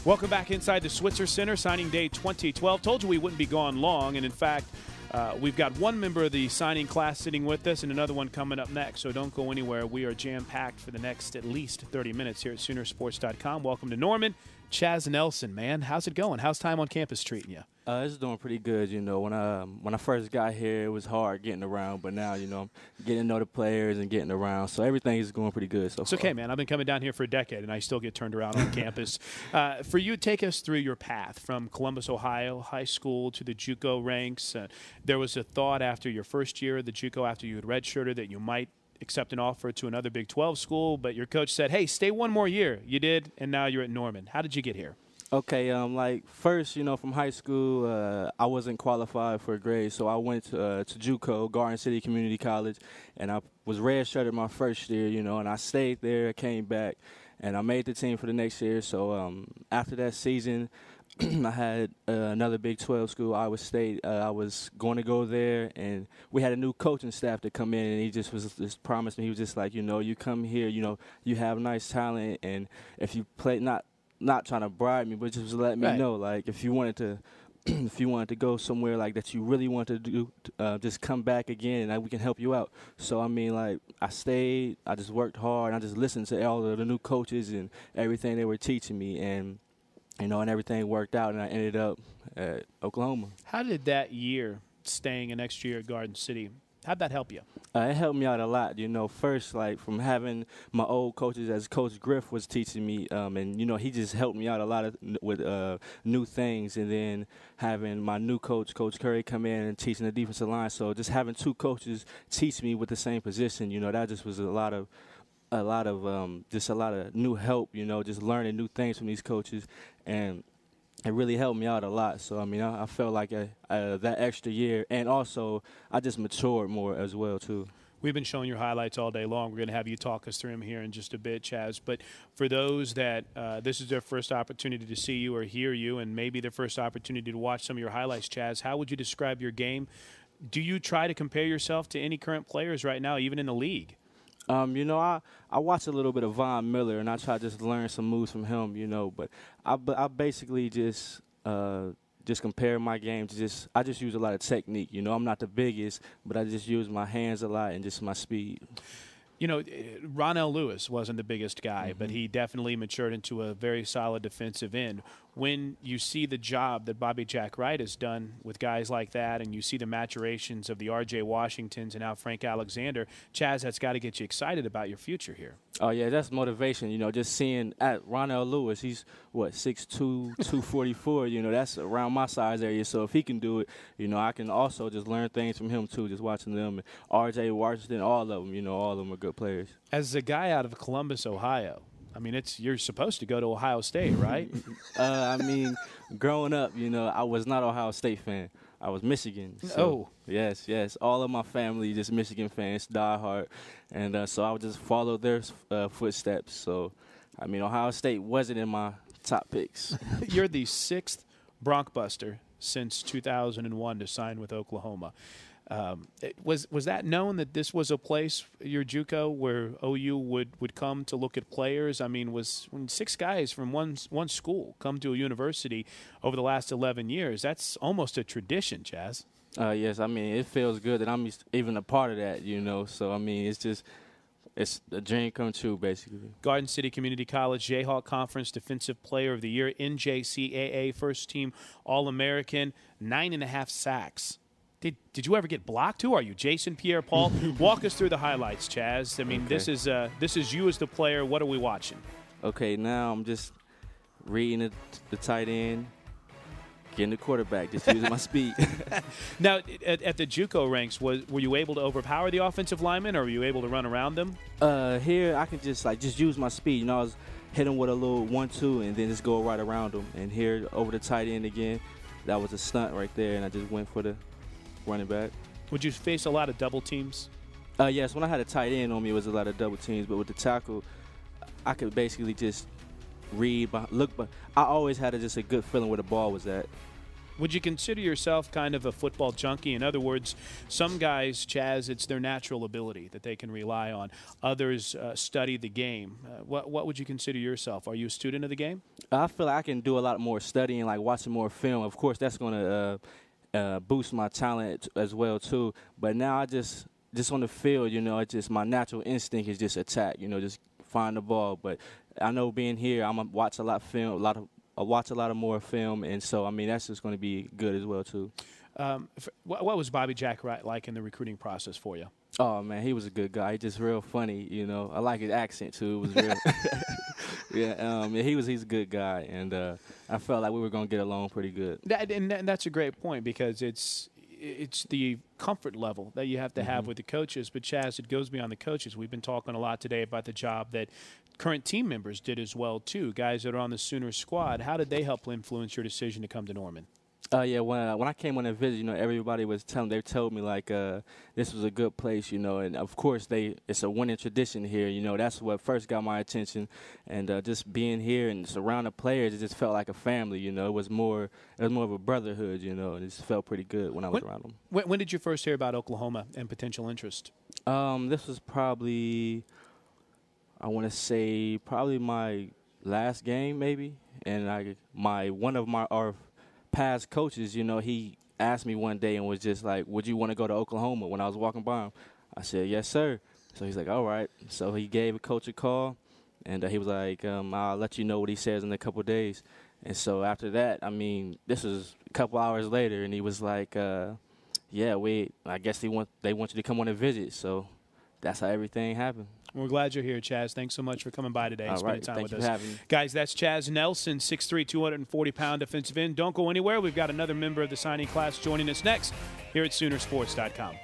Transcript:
Welcome back inside the Switzer Center, signing day 2012. Told you we wouldn't be gone long, and in fact, we've got one member of the signing class sitting with us and another one coming up next, so don't go anywhere. We are jam-packed for the next at least 30 minutes here at Soonersports.com. Welcome to Norman. Chaz Nelson, man, how's it going? How's time on campus treating you? It's doing pretty good. You know, when I first got here, it was hard getting around, but now, you know, I'm getting to know the players and getting around, so everything is going pretty good so far. It's okay, man. I've been coming down here for a decade, and I still get turned around on campus. For you, take us through your path from Columbus, Ohio, high school to the Juco ranks. There was a thought after your first year at the Juco, after you had redshirted, that you might accept an offer to another Big 12 school, but your coach said, hey, stay one more year. You did, and now you're at Norman. How did you get here? Okay, like first, you know, from high school, I wasn't qualified for a grade, so I went to Juco, Garden City Community College, and I was redshirted my first year, you know, and I stayed there, came back, and I made the team for the next year. So after that season, I had another Big 12 school, Iowa State. I was going to go there, and we had a new coaching staff to come in, and he just promised me. He was just like, you know, you come here, you know, you have nice talent, and if you play, not trying to bribe me, but just let me know, like, if you wanted to go somewhere like that you really want to do, just come back again, and we can help you out. So, I mean, like, I stayed, I just worked hard, and I just listened to all of the new coaches and everything they were teaching me, and, you know, and everything worked out, and I ended up at Oklahoma. How did that year, staying an extra year at Garden City, how'd that help you? It helped me out a lot, you know. First, like, from having my old coaches, as Coach Griff was teaching me, and, you know, he just helped me out a lot with new things. And then having my new coach, Coach Curry, come in and teaching the defensive line. So just having two coaches teach me with the same position, you know, that just was a lot of new help, you know, just learning new things from these coaches. And it really helped me out a lot. So, I mean, I felt like that extra year, and also I just matured more as well, too. We've been showing your highlights all day long. We're going to have you talk us through them here in just a bit, Chaz. But for those that this is their first opportunity to see you or hear you, and maybe their first opportunity to watch some of your highlights, Chaz, how would you describe your game? Do you try to compare yourself to any current players right now, even in the league? You know, I watch a little bit of Von Miller, and I try to just learn some moves from him, you know. But I basically just compare my game to I just use a lot of technique. You know, I'm not the biggest, but I just use my hands a lot and just my speed. You know, Ronell Lewis wasn't the biggest guy, but he definitely matured into a very solid defensive end. When you see the job that Bobby Jack Wright has done with guys like that, and you see the maturations of the R.J. Washingtons and now Frank Alexander, Chaz, that's got to get you excited about your future here. Oh, yeah, that's motivation. You know, just seeing at Ronell Lewis, he's, 6'2", 244, you know, that's around my size area. So if he can do it, you know, I can also just learn things from him, too, just watching them. And R.J. Washington, all of them, you know, all of them are good players. As a guy out of Columbus, Ohio, I mean, you're supposed to go to Ohio State, right? I mean, growing up, you know, I was not an Ohio State fan. I was Michigan. So, yes. All of my family just Michigan fans, diehard. And so I would just follow their footsteps. So, I mean, Ohio State wasn't in my top picks. You're the sixth Bronc Buster since 2001 to sign with Oklahoma. Was that known that this was a place, your JUCO, where OU would come to look at players? I mean, when six guys from one school come to a university over the last 11 years, that's almost a tradition, Chaz. Yes, I mean, it feels good that I'm even a part of that, you know. So, I mean, it's a dream come true, basically. Garden City Community College Jayhawk Conference Defensive Player of the Year, NJCAA First Team All-American, 9.5 sacks. Did you ever get blocked? Who are you, Jason Pierre-Paul? Walk us through the highlights, Chaz. I mean, this is you as the player. What are we watching? Okay, now I'm just reading the tight end, getting the quarterback, just using my speed. Now, at the JUCO ranks, were you able to overpower the offensive linemen, or were you able to run around them? Here I can just use my speed. You know, I was hitting with a little 1-2 and then just go right around them. And here over the tight end again, that was a stunt right there, and I just went for the running back. Would you face a lot of double teams? Yes, when I had a tight end on me, it was a lot of double teams. But with the tackle, I could basically just read, look. But I always had just a good feeling where the ball was at. Would you consider yourself kind of a football junkie? In other words, some guys, Chaz, it's their natural ability that they can rely on. Others study the game. What would you consider yourself? Are you a student of the game? I feel like I can do a lot more studying, like watching more film. Of course, that's going to boost my talent as well too. But now I just on the field, it's just my natural instinct is just attack. Just find the ball. But I know being here, I'm gonna watch a lot of film, watch a lot of more film, and so I mean that's just going to be good as well too. What was Bobby Jack like in the recruiting process for you? Oh man, he was a good guy. He's just real funny, I like his accent too. It was real. Yeah, he's a good guy, and I felt like we were gonna get along pretty good. And that's a great point because it's the comfort level that you have to have with the coaches. But Chaz, it goes beyond the coaches. We've been talking a lot today about the job that current team members did as well too. Guys that are on the Sooner squad. How did they help influence your decision to come to Norman? Yeah, when I came on a visit, everybody was they told me like this was a good place, and of course it's a winning tradition here, that's what first got my attention, and just being here and surrounding players, it just felt like a family, it was more of a brotherhood, and it just felt pretty good when I was around them. When did you first hear about Oklahoma and potential interest? This was probably, I want to say probably my last game maybe, and one of our past coaches, he asked me one day and was just like, would you want to go to Oklahoma when I was walking by him? I said, yes, sir. So he's like, all right. So he gave a coach a call, and he was like, I'll let you know what he says in a couple of days. And so after that, I mean, this was a couple hours later, and he was like, I guess they want you to come on a visit. So that's how everything happened. We're glad you're here, Chaz. Thanks so much for coming by today and spending time with us. Thanks for having me. Guys, that's Chaz Nelson, 6'3", 240-pound defensive end. Don't go anywhere. We've got another member of the signing class joining us next here at Soonersports.com.